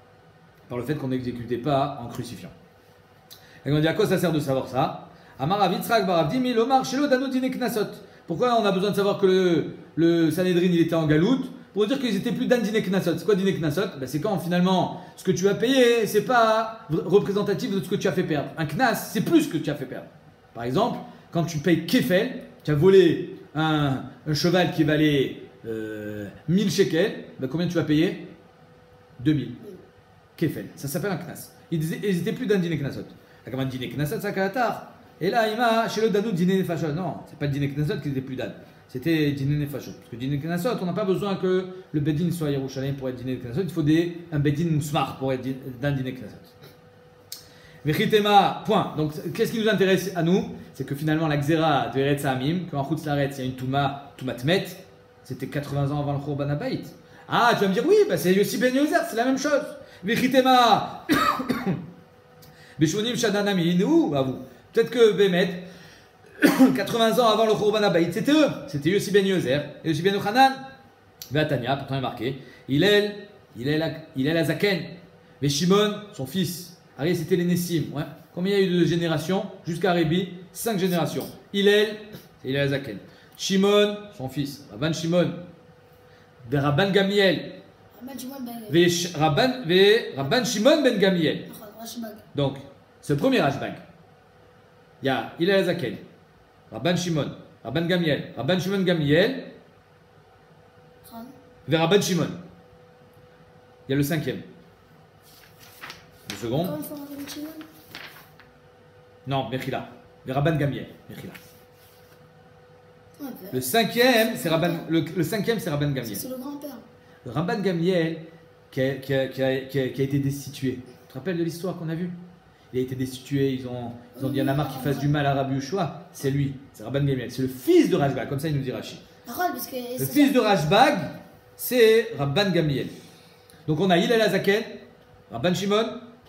par le fait qu'on n'exécutait pas en crucifiant. Et on dit à quoi ça sert de savoir ça? Amar Avitzrak Baravdim, Lomar Shelo Dano Dine Knasot. Pourquoi on a besoin de savoir que le Sanhedrin il était en galoute? Pour dire qu'ils étaient plus dans Dine Knasot. C'est quoi Dine Knasot? Ben, c'est quand finalement ce que tu as payé, c'est pas représentatif de ce que tu as fait perdre. Un Knas, c'est plus ce que tu as fait perdre. Par exemple, quand tu payes Kefel, tu as volé un cheval qui valait 1000 shekels, ben, combien tu vas payer? 2000. Kefel. Ça s'appelle un Knas. Ils étaient plus dans Dine Knasot. La commande Dine Knasot, c'est un Kalatar. Et là, il m'a chez le Danou Dine Nefashot. Non, c'est pas Dine Knasot qui était plus dan. C'était Dine Nefashot. Parce que Dine Knasot, on n'a pas besoin que le Bedin soit à Yerushalayim pour être Dine Knasot. Il faut un Bedin Mousmar pour être dans Dine Knasot. Vechitema, point. Donc, qu'est-ce qui nous intéresse à nous? C'est que finalement, la Xéra de Eretz Hamim, qu'en Chutz Laaretz, il y a une Touma Tmet, c'était 80 ans avant le Khurban Abayit. Ah, tu vas me dire, oui, bah, c'est Yossi ben Yozer, c'est la même chose. Vechitema, Beshonim Shadanami, nous, à vous. Peut-être que Bémet, 80 ans avant le Khurban Abayit, c'était eux. C'était Yossi ben Yozer. Et Yossi ben Yochanan, Vatania, pourtant il est marqué, il est la Zaken. Mais Shimon, son fils. Allez, c'était les Nessim. Ouais. Combien il y a eu de générations? Jusqu'à Rébi, 5 générations. Il est la Zaken. Shimon, son fils. Rabban Shimon. Rabban Gamliel. Rabban Shimon ben Gamliel. Donc, c'est le premier Rashbag. Il y a la Zaken. Rabban Shimon. Rabban Gamliel. Rabban Shimon Gamliel. Vers Rabban Shimon. Il y a le 5e. 2 secondes. Encore une fois, Rabban Shimon. Non, Mechila. Vers Rabban Gamliel. Mechila. Ouais, bah, Le 5e, c'est Rabban, le 5e, c'est Rabban Gamliel. c'est le grand-père. Le Rabban Gamliel qui a été destitué. Tu te rappelles de l'histoire qu'on a vue? Il a été destitué, ils ont dit il y en a marre qu'il fasse du mal à Rabbi Yoshua. C'est lui, c'est Rabban Gamliel. C'est le fils de Rashbag, comme ça il nous dit Rashi. Parce que Le fils de Rashbag, c'est Rabban Gamliel. Donc on a Hillel Azaken, Rabban Shimon,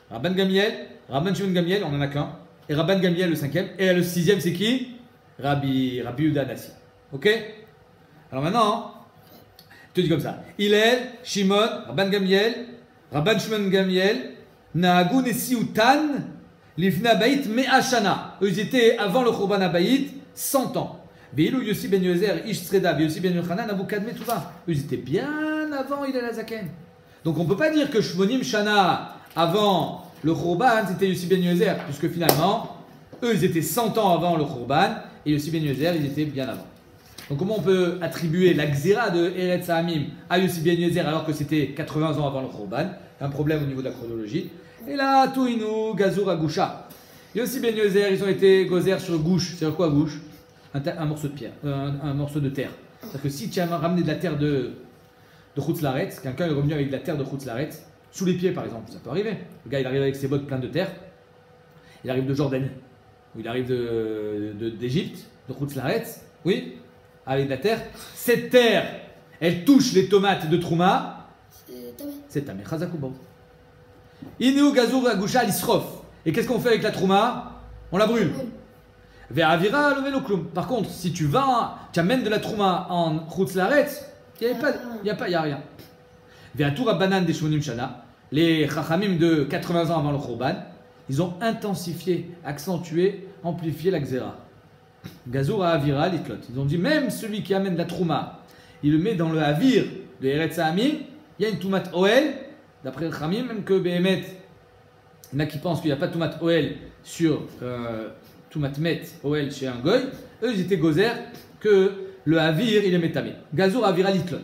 Rabban Gamliel, Rabban Shimon Gamliel, on en a qu'un. Et Rabban Gamliel le 5e. Et le 6e, c'est qui? Rabbi Yehuda Nassi. Ok? Alors maintenant, je te dis comme ça. Hillel, Shimon, Rabban Gamliel, Rabban Shimon Gamliel, Nahagu Nesiutan, Livna Abayit Me'ashana. Eux, ils étaient avant le Khurban Abayit, 100 ans. Veilou Yossi ben Yozer, Ish Sreda, Yossi ben Yochanan, Abu Kadme Tuva. Eux, ils étaient bien avant Hillel Azaken. Donc on ne peut pas dire que Shmonim Shana, avant le Khurban, c'était Yossi ben Yozer, puisque finalement, eux, ils étaient 100 ans avant le Khurban, et Yossi ben Yozer, ils étaient bien avant. Donc comment on peut attribuer la Xéra de Eretz Hamim à Yossi ben Yozer alors que c'était 80 ans avant le Khurban? Un problème au niveau de la chronologie. Et là, Touinou, Gazour, Agoucha. Yossi ben Yozer, ils ont été gozer sur Gouche. C'est quoi Gouche? Un morceau de pierre, un morceau de terre. C'est-à-dire que si tu as ramené de la terre de Chutz Laaretz, quelqu'un est revenu avec de la terre de Chutz Laaretz, sous les pieds par exemple, ça peut arriver. Le gars il arrive avec ses bottes pleines de terre, il arrive de Jordan, ou il arrive d'Égypte, de Chutz Laaretz, oui, avec de la terre. Cette terre, elle touche les tomates de Trouma, c'est Tamé Chazakoubo. Inou Gazour Agoucha Lisrof. Et qu'est-ce qu'on fait avec la Trouma? On la brûle. Ve'avira Lovelokloum. Par contre, si tu amènes de la Trouma en Chutz Laaretz, il n'y a rien. Ve'atou Rabbanan des Shmonim Shana, les Chachamim de 80 ans avant le Khurban, ils ont intensifié, accentué, amplifié la Xéra. Gazour Avira Litlot. Ils ont dit même celui qui amène de la Trouma, il le met dans le Havir de Eretz Hamim, il y a une Toumat Oel, d'après le Khamim, même que Behemet, il y en a qui pensent qu'il n'y a pas de Toumat Oel sur Toumat Met Oel chez un Goy, eux ils étaient gozer que le Havir il est métamé. Gazour Avira Litlot.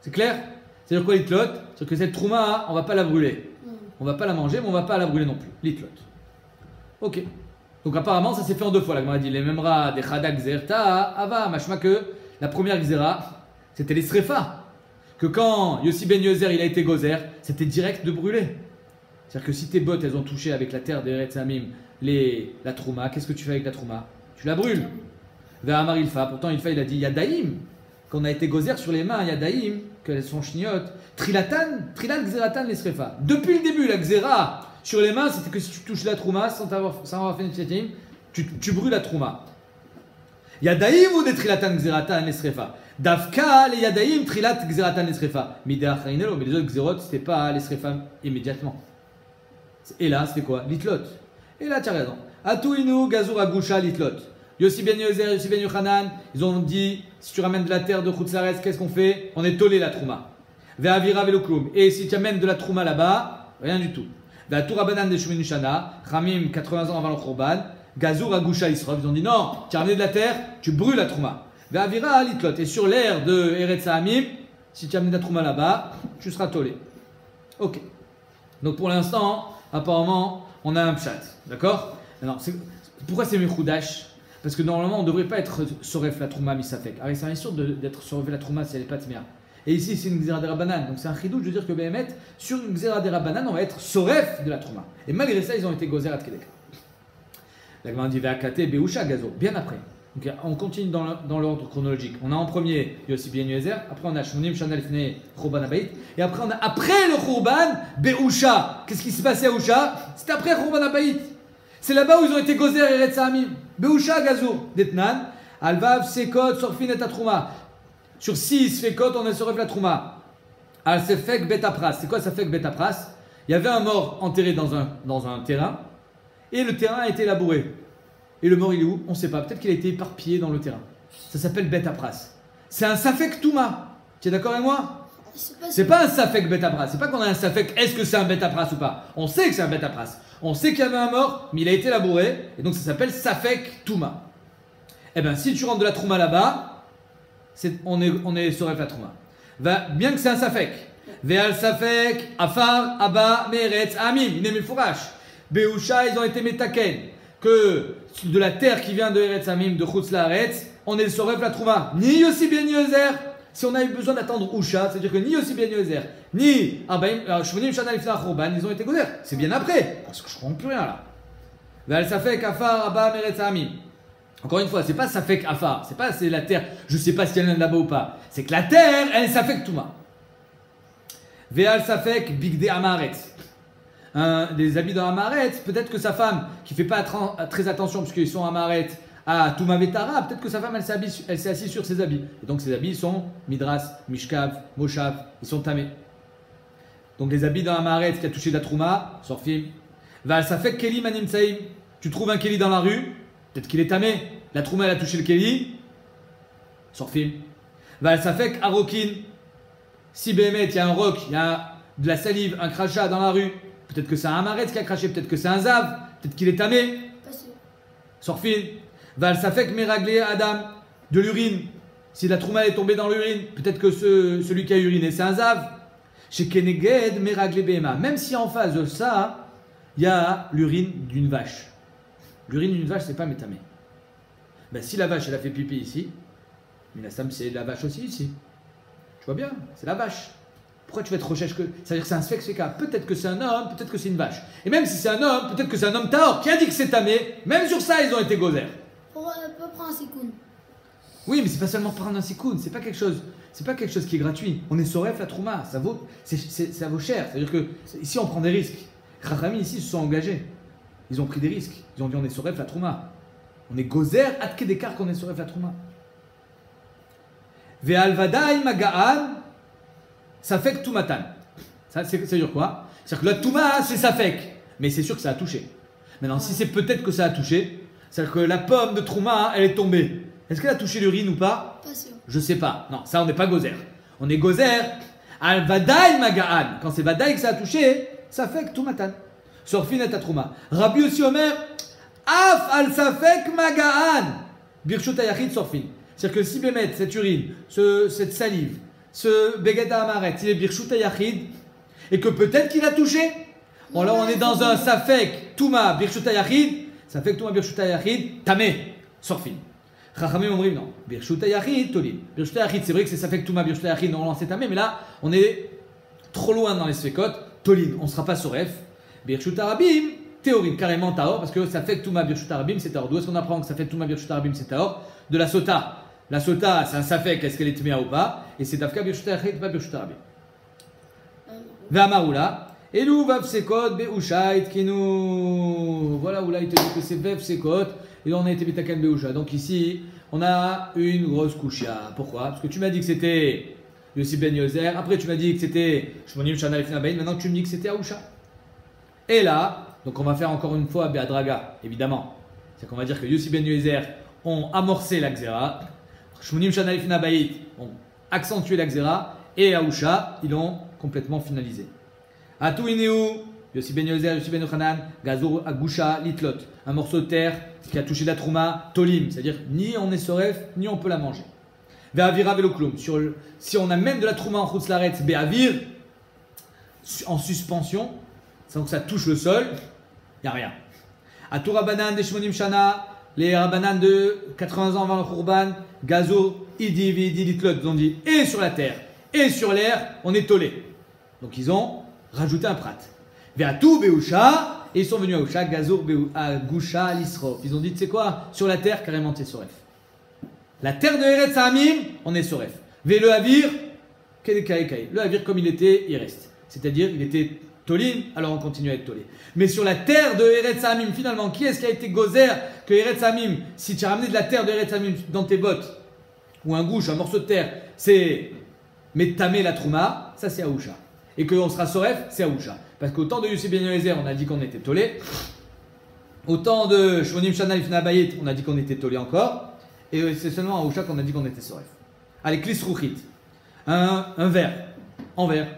C'est clair? C'est-à-dire quoi Litlot? C'est que cette Trouma, on ne va pas la brûler. On ne va pas la manger, mais on ne va pas la brûler non plus. Litlot. Ok. Donc apparemment ça s'est fait en 2 fois. La Gemara dit les Memra des Chadak Zerta Ava, machma que la première Xéra, c'était les Srefa. Que quand Yossi ben Yozer il a été gozer, c'était direct de brûler. C'est-à-dire que si tes bottes elles ont touché avec la terre d'Eretz Hamim la Trouma, qu'est-ce que tu fais avec la Trouma? Tu la brûles. Ve'amar Ilfa, pourtant Ilfa il a dit Yadaïm, qu'on a été gozer sur les mains, Yadaïm, qu'elles sont chniotes. Trilatan Xeratan les Srefa. Depuis le début, la Xéra sur les mains, c'était que si tu touches la Trouma sans avoir fait une Tchiatim, tu brûles la Trouma. Yadaïm ou des Trilatan Xeratan les Srefa? Dafka, les Yadaïm, Trilat, Xeratan, les Srefa. Mais les autres Xerot, c'était pas les Srefa immédiatement. Et là, c'était quoi? Litlot. Et là, tu as raison. Atouinou, Gazour, Agoucha, Litlot. Yossi ben Yozer, Yossi ben Yochanan, ils ont dit si tu ramènes de la terre de Chutz Laaretz, qu'est-ce qu'on fait? On est tolé la Trouma. Ve'avira velokloum. Et si tu amènes de la Trouma là-bas, rien du tout. Ve'atou Rabbanan de Shmonim Shana, Ramim, 80 ans avant le Khurban, Gazour, Agoucha, Isrof. Ils ont dit non, tu as ramené de la terre, tu brûles la Trouma. Ve'avira Litlot. Et sur l'air de Eretz Hamim, si tu amènes de la Trouma là-bas, tu seras tolé. Ok. Donc pour l'instant, apparemment, on a un pshat. D'accord? Pourquoi c'est Mechoudash? Parce que normalement, on ne devrait pas être Soref la Trouma Misafek. Alors, c'est sûr d'être Soref la Trouma si elle n'est pas Tmea. Et ici, c'est une Xéra des Rabbanan. Donc, c'est un chidouj de dire que Behemet, sur une Xéra des Rabbanan, on va être Soref de la Trouma. Et malgré ça, ils ont été Gozer at Kedek. La Gemara dit Ve'akate Beusha Gazo. Bien après. Donc, on continue dans l'ordre chronologique. On a en premier Yossi ben Yozer. Après, on a Shmonim Shana Lifnei Khurban Abayit. Et après, on a après le Khurban, Beusha. Qu'est-ce qui s'est passé à Usha? C'était après Khurban Abayit. C'est là-bas où ils ont été Gozer et Eretz Hamim. Beusha Gazour, Detnan, Alvav, Sekot, Sorfin et Trouma. Sur 6 Fekot, on a Soref la Trouma. Al Sefek Betapras. C'est quoi Sefek Betapras? Il y avait un mort enterré dans un terrain, et le terrain a été labouré. Et le mort il est où? On ne sait pas. Peut-être qu'il a été éparpillé dans le terrain. Ça s'appelle Betapras. C'est un Safek Touma. Tu es d'accord avec moi? C'est pas un Safek Betapras. C'est pas qu'on a un Safek, est-ce que c'est un Betapras ou pas? On sait que c'est un Betapras. On sait qu'il y avait un mort, mais il a été labouré, et donc ça s'appelle Safek Touma. Eh bien, si tu rentres de la Trouma là-bas, on est sur la Trouma. Bien que c'est un safek. Ve'al safek, afar, abba, meretz, amim. Il est mefourash. Beusha, ils ont été metaken. Que de la terre qui vient de Eretz Amim, de Chutz Laaretz, on est le soref la trouma. Ni Yossi Ben Yozer. Si on a eu besoin d'attendre Usha, c'est-à-dire que ni Yossi Ben Yozer, ni Shmonim Shana Lifna Churban, ils ont été gozer. C'est bien après. Parce que je ne comprends plus rien là. Ve'al safek, afar, abba, meretz, amim. Encore une fois, c'est pas safek afar. C'est pas c'est la terre. Je ne sais pas si elle vient de là-bas ou pas. C'est que la terre, elle safek touma. Ve'al safek, bigde amaretz. Des habits dans Amaret, peut-être que sa femme, qui ne fait pas très attention parce qu'ils sont Amaret à Touma Vetara, peut-être que sa femme elle s'est assise sur ses habits. Et donc ses habits sont Midras, Mishkav, Moshav, ils sont tamés. Donc les habits dans Amaret qui a touché la Trouma, Sorfim. Va ça fait Keli Manim Tsaïm. Tu trouves un Keli dans la rue, peut-être qu'il est tamé. La Trouma elle a touché le Keli, Sorfim. Va ça fait Arokin. Si Béhémet, il y a un roc, il y a de la salive, un crachat dans la rue. Peut-être que c'est un Amaret qui a craché, peut-être que c'est un Zav, peut-être qu'il est tamé. Pas sûr. Sorfin. Val Safek Meraglé Adam, de l'urine. Si la trouma est tombée dans l'urine, peut-être que celui qui a uriné c'est un Zav. Chez Keneged Meraglé Behema. Même si en face de ça, il y a l'urine d'une vache. L'urine d'une vache, c'est pas métamé. Ben, si la vache elle a fait pipi ici, mais la Sam c'est la vache aussi ici. Tu vois bien, c'est la vache. Pourquoi tu vas être recherche que. C'est-à-dire que c'est un sfek-sfeka. Peut-être que c'est un homme, peut-être que c'est une vache. Et même si c'est un homme, peut-être que c'est un homme taor qui a dit que c'est tamé. Même sur ça, ils ont été gozer. Pour prendre un sikoun. Oui, mais c'est pas seulement prendre un sikoun. C'est pas quelque chose qui est gratuit. On est soref la trouma. Ça vaut cher. C'est-à-dire que ici, on prend des risques. Chachamim ici se sont engagés. Ils ont pris des risques. Ils ont dit on est soref la trouma. On est gozer, atke d'écart qu'on est soref la trouma. Ve'alvadaï magaan. Safek Toumatan. Ça veut dire quoi? C'est-à-dire que la Touma, c'est Safek. Mais c'est sûr que ça a touché. Maintenant, si c'est peut-être que ça a touché, c'est-à-dire que la pomme de Trouma, elle est tombée. Est-ce qu'elle a touché l'urine ou pas? Pas sûr. Je sais pas. Non, ça, on n'est pas gozer. On est gozer al Vadaï Magaan. Quand c'est Vadaï que ça a touché, Safek Toumatan. Sorfin et Trouma. Rabbi aussi Omer, Af al Safek Magaan. Birshut Ayachid Sorfin. C'est-à-dire que si Bémet, cette urine, cette salive, ce Begeda Amaret, il est Birshut Yachid, et que peut-être qu'il a touché. Bon, là, on est dans un Safek Touma Birshut Yachid, Safek Touma Birshut Yachid, Tamé, Sorfin. Chachamim Omrim, non. Birshut Yachid, Tolin. Birshut Yachid, c'est vrai que c'est Safek Touma Birshut Yachid, non, c'est Tamé, mais là, on est trop loin dans les Sfekot. Tolin, on ne sera pas Soref. Birshut Arabim, théorie, carrément Taor, parce que Safek Touma Birshut Arabim, c'est Taor. D'où est-ce qu'on apprend que Safek Touma Birshut Arabim, c'est Taor? De la Sota. La Sota, c'est un Safek, est-ce qu'elle est Tméa ou pas? Et c'est Dafka Birshut Yachid, pas Birshut Arabim. Ve'amaroula. Elou vav sekot be'ushait kinu. Voilà où là il te dit que c'est vav sekot et on a été betakan be'usha. Donc ici on a une grosse kushia. Pourquoi? Parce que tu m'as dit que c'était Yossi Ben Yozer. Après tu m'as dit que c'était Shmonim Shana Lifna Bain. Maintenant tu me dis que c'était Aousha. Et là, donc on va faire encore une fois Be'adraga, évidemment. C'est qu'on va dire que Yossi Ben Yozer ont amorcé la Xéra. Shmonim Shana Lifna Bain ont accentué la Xéra. Et Aousha, ils l'ont complètement finalisé. Atou Ineu, Yossi Ben Yozer, Yossi Ben Yochanan, Gazour Agusha, Litlot. Un morceau de terre qui a touché la trouma, Tolim. C'est-à-dire, ni on est soref, ni on peut la manger. Ve'avira veloklum. Si on amène de la trouma en chutz laaretz, be'avir, en suspension, donc ça touche le sol, il n'y a rien. Atou Rabanan de Shmonim Shana, les Rabanan de 80 ans avant le Khurban, Gazour, Idi, Vidi, Litlot. Ils ont dit, et sur la terre, et sur l'air, on est tolé. Donc ils ont rajouté un prat. Ve'atou be'usha, et ils sont venus à Usha, Gazour Gusha l'Isrof. Ils ont dit, tu sais quoi, sur la terre, carrément, tu es soref. La terre de Eretz Hamim, on est soref. Le Havir, le Havir, comme il était, il reste. C'est-à-dire, il était Tolim, alors on continue à être Tolé. Mais sur la terre de Eretz Hamim, finalement, qui est-ce qui a été gozer que Eretz Hamim, si tu as ramené de la terre de Eretz Hamim dans tes bottes, ou un gouche, un morceau de terre, c'est Metamé la Trouma, ça c'est Aousha. Et qu'on sera Soref, c'est Aousha. Parce qu'au temps de Yossi Ben Yozer, on a dit qu'on était Tolé. Au temps de Shmonim Shana Lifna Bayit, on a dit qu'on était Tolé encore. Et c'est seulement à Aousha qu'on a dit qu'on était Soref. Allez, Klis Rouchit. Un verre. En verre.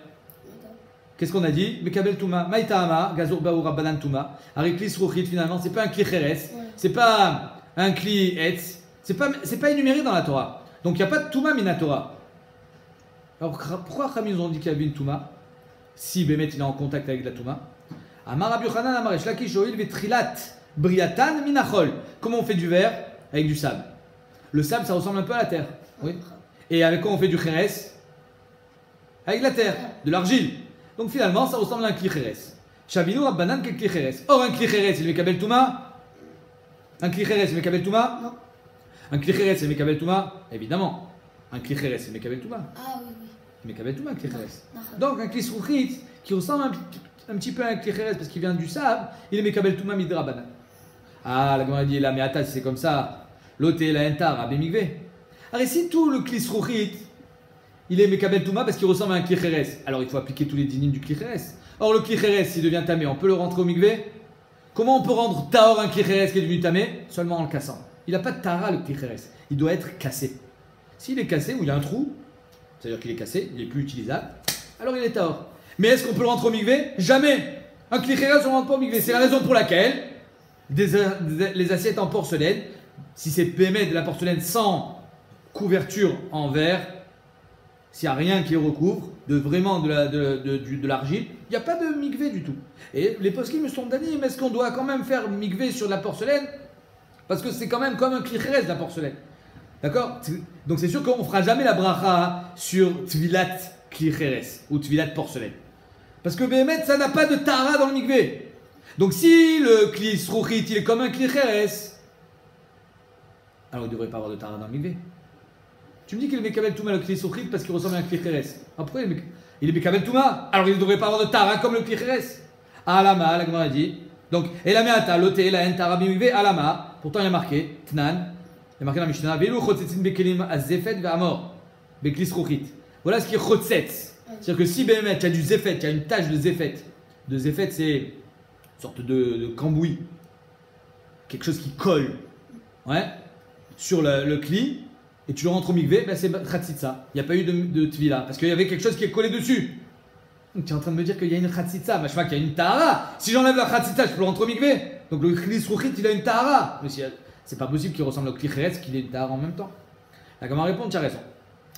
Qu'est-ce qu'on a dit? Mekabel Touma. Maïtahama, Gazour Baou Rabbanan Touma. Avec Klis Rouchit, finalement, c'est pas un Kli Cheres. C'est pas un Kli Etz. C'est pas énuméré dans la Torah. Donc il n'y a pas de Touma Minatora. Alors pourquoi Khamim nous ont dit qu'il y avait une Touma? Si Bémet il est en contact avec la Touma. Amar Rabbi Yochanan Amar Resh Lakish Oil Vetrilat Briatan Minachol. Comment on fait du verre? Avec du sable. Le sable ça ressemble un peu à la terre. Oui. Et avec quoi on fait du kheres? Avec la terre, de l'argile. Donc finalement ça ressemble à un kli kheres. Shavinu Rabbanan quel kli kheres. Or un kli kheres il Mekabel Touma? Un kli kheres il Mekabel Touma? Non. Un kli kheres il Mekabel Touma? Évidemment. Un kli kheres il Mekabel Touma. Ah oui, oui. Mekabel Touma, un kli kheres. Non. Donc un kli srouchit qui ressemble un petit peu à un kli kheres parce qu'il vient du sable, il est Mekabel Touma midrabanan. Ah, la Gemara dit là, mais attends, c'est comme ça. L'autre est la entar, Rabbi Migve. Alors si tout le kli srouchit, il est Mekabel Touma parce qu'il ressemble à un kli kheres, alors il faut appliquer tous les dynimes du kli kheres. Or le kli kheres, s'il devient tamé, on peut le rentrer au Migve. Comment on peut rendre tahor un kli kheres qui est devenu tamé? Seulement en le cassant. Il n'a pas de tara le kli kheres, il doit être cassé. S'il est cassé ou il y a un trou, c'est-à-dire qu'il est cassé, il n'est plus utilisable, alors il est tahor. Mais est-ce qu'on peut le rentrer au mikvé? Jamais. Un kli kheres, on ne rentre pas au mikvé. C'est la raison pour laquelle les assiettes en porcelaine, si c'est pémé de la porcelaine sans couverture en verre, s'il n'y a rien qui le recouvre, vraiment de l'argile, il n'y a pas de mikvé du tout. Et les poskim me sont damnés, mais est-ce qu'on doit quand même faire mikvé sur de la porcelaine? Parce que c'est quand même comme un kli kheres de la porcelaine. D'accord? Donc c'est sûr qu'on ne fera jamais la bracha sur tvilat kli kheres ou tvilat porcelaine. Parce que Béhémet, ça n'a pas de tara dans le mikvé. Donc si le kli srouchit, il est comme un kli kheres, alors il ne devrait pas avoir de tara dans le mikvé. Tu me dis qu'il est Mekabel Touma le kli srouchit parce qu'il ressemble à un kli kheres. Ah, pourquoi il est Mekabel Touma? Alors il ne devrait pas avoir de tara comme le kli kheres. Alama, la Gemara dit. Donc, et la meata, l'oté, la en tara mikvé, alama. Pourtant il y a marqué, tnan. Il y a marqué dans la Mishnah, Velu chotzetzin bekelim azefet ve'amor, bekli srouchit. Voilà ce qui est chotzetz. C'est-à-dire que si Béhémet, il y a du zefet, il y a une tache de zefet. De zefet, c'est une sorte de cambouis. Quelque chose qui colle. Ouais. Sur le kli. Et tu le rentres au mikvé, ben c'est khatsitsa. Il n'y a pas eu de tvila. Parce qu'il y avait quelque chose qui est collé dessus. Donc tu es en train de me dire qu'il y a une khatsitsa. Ben, je vois qu'il y a une tahara. Si j'enlève la khatsitsa, je peux le rentrer au mikvé. Donc le kli srouchit, il a une tahara. Mais c'est pas possible qu'il ressemble au kli kheres, qu'il ait une tahara en même temps. La Gemara répond, tu as raison.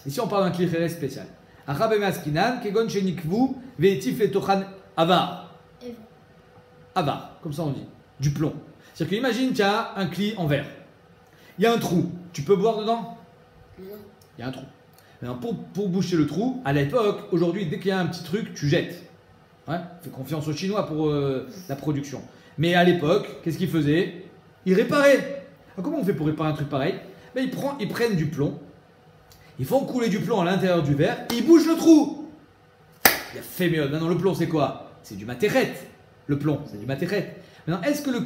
Ici on parle d'un kli kheres spécial. Kegon shenikvu ve'etif letochan avar. Avar, comme ça on dit. Du plomb. C'est-à-dire que imagine qu'il y a un kli en verre. Il y a un trou. Tu peux boire dedans? Non. Il y a un trou. Maintenant, pour boucher le trou, à l'époque, aujourd'hui, dès qu'il y a un petit truc, tu jettes. Ouais, fais confiance aux Chinois pour la production. Mais à l'époque, qu'est-ce qu'ils faisaient? Ils réparaient. Alors, comment on fait pour réparer un truc pareil? Ben, ils prennent du plomb, ils font couler du plomb à l'intérieur du verre, et ils bougent le trou. Il a fait mieux. Maintenant, le plomb, c'est quoi? C'est du materet. Le plomb, c'est du materet. Maintenant, est-ce que le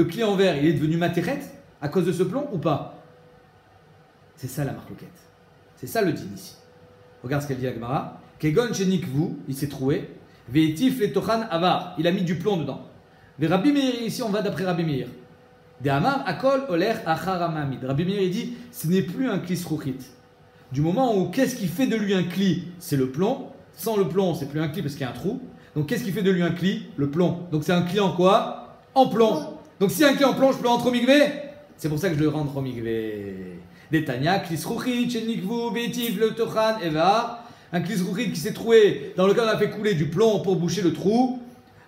kli en verre, il est devenu materet à cause de ce plomb ou pas? C'est ça la marloquette. C'est ça le din ici. Regarde ce qu'elle dit la Gemara. Kegon shenikvu, il s'est troué. Ve'etif letochan avar, il a mis du plomb dedans. Ve Rabbi Meir, ici on va d'après Rabbi Meir. De Amar akol oler achar amamid. Rabbi Meir il dit, ce n'est plus un kli srouchit. Du moment où qu'est-ce qui fait de lui un kli? C'est le plomb. Sans le plomb, c'est plus un kli parce qu'il y a un trou. Donc qu'est-ce qui fait de lui un kli? Le plomb. Donc c'est un kli en quoi? En plomb. Donc si un kli en plomb, je peux rentrer au mikvé? C'est pour ça que je le rentre au mikvé. Detania, kli srouchit, shenikvu, ve'etif letochan evar. Un kli srouchit qui s'est trouvé dans lequel on a fait couler du plomb pour boucher le trou.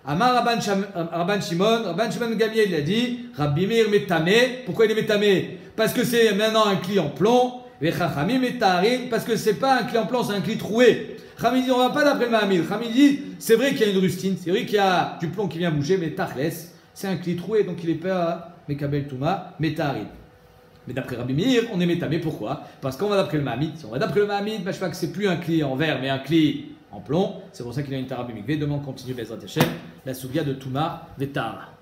Amar Rabban Shimon Gamliel il a dit, Rabbi Meir metamé. Pourquoi il est metamé? Parce que c'est maintenant un kli en plomb. Vechachamim metarin, parce que c'est pas un kli en plomb, c'est un kli troué. Chami dit, on va pas d'après le Mahamid. Chami dit, c'est vrai qu'il y a une rustine, c'est vrai qu'il y a du plomb qui vient bouger, mais tachles, c'est un kli troué, donc il est pas mekabel touma, metarin. Mais d'après Rabbi Meir, on est métamé. Pourquoi? Parce qu'on va d'après le Mahamid. Si on va d'après le Mahamid, je vois que c'est plus un kli en verre, mais un kli en plomb. C'est pour ça qu'il a une tara bimikvé. Demain, on continue Bezrat Hashem, la sougia de Touma Vetara.